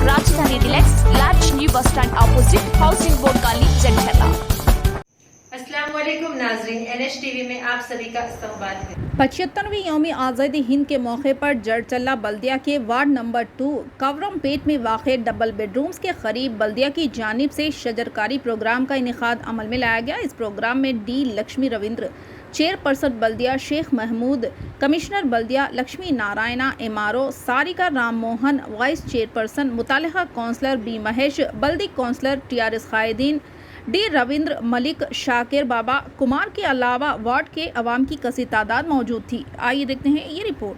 राजधानी deluxe large new bus stand opposite housing board colony Jandhala. अस्सलाम वालेकुम नाज़रीन, NH TV में आप सभी का इस्तकबाल है। 75वीं यौमी आज़ादी हिंद के मौके पर जड़चल्ला बल्दिया के वार्ड नंबर 2 कवरमपेट में वाक़ डबल बेडरूम्स के करीब बल्दिया की जानिब से शजरकारी प्रोग्राम का इनेकाद अमल में लाया गया। इस प्रोग्राम में डी लक्ष्मी रविंद्र, चेयरपर्सन बल्दिया शेख महमूद, कमिश्नर बल्दिया Lakshmi Narayana MRO, Sarika Ram Mohan vice chairperson, मुतालिका कौंसलर बी महेश, बल्दी कौंसलर TRS कायदीन, डी रविंद्र, मलिक, शाकिर बाबा कुमार के अलावा वार्ड के अवाम की कसी तादाद मौजूद थी। आइए देखते हैं ये रिपोर्ट।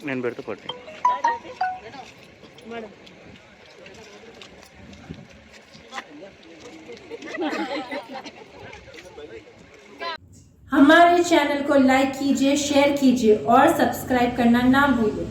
నేను పెడితే కొట్టి हमारे चैनल को लाइक कीजिए, शेयर कीजिए और सब्सक्राइब करना ना भूलिए।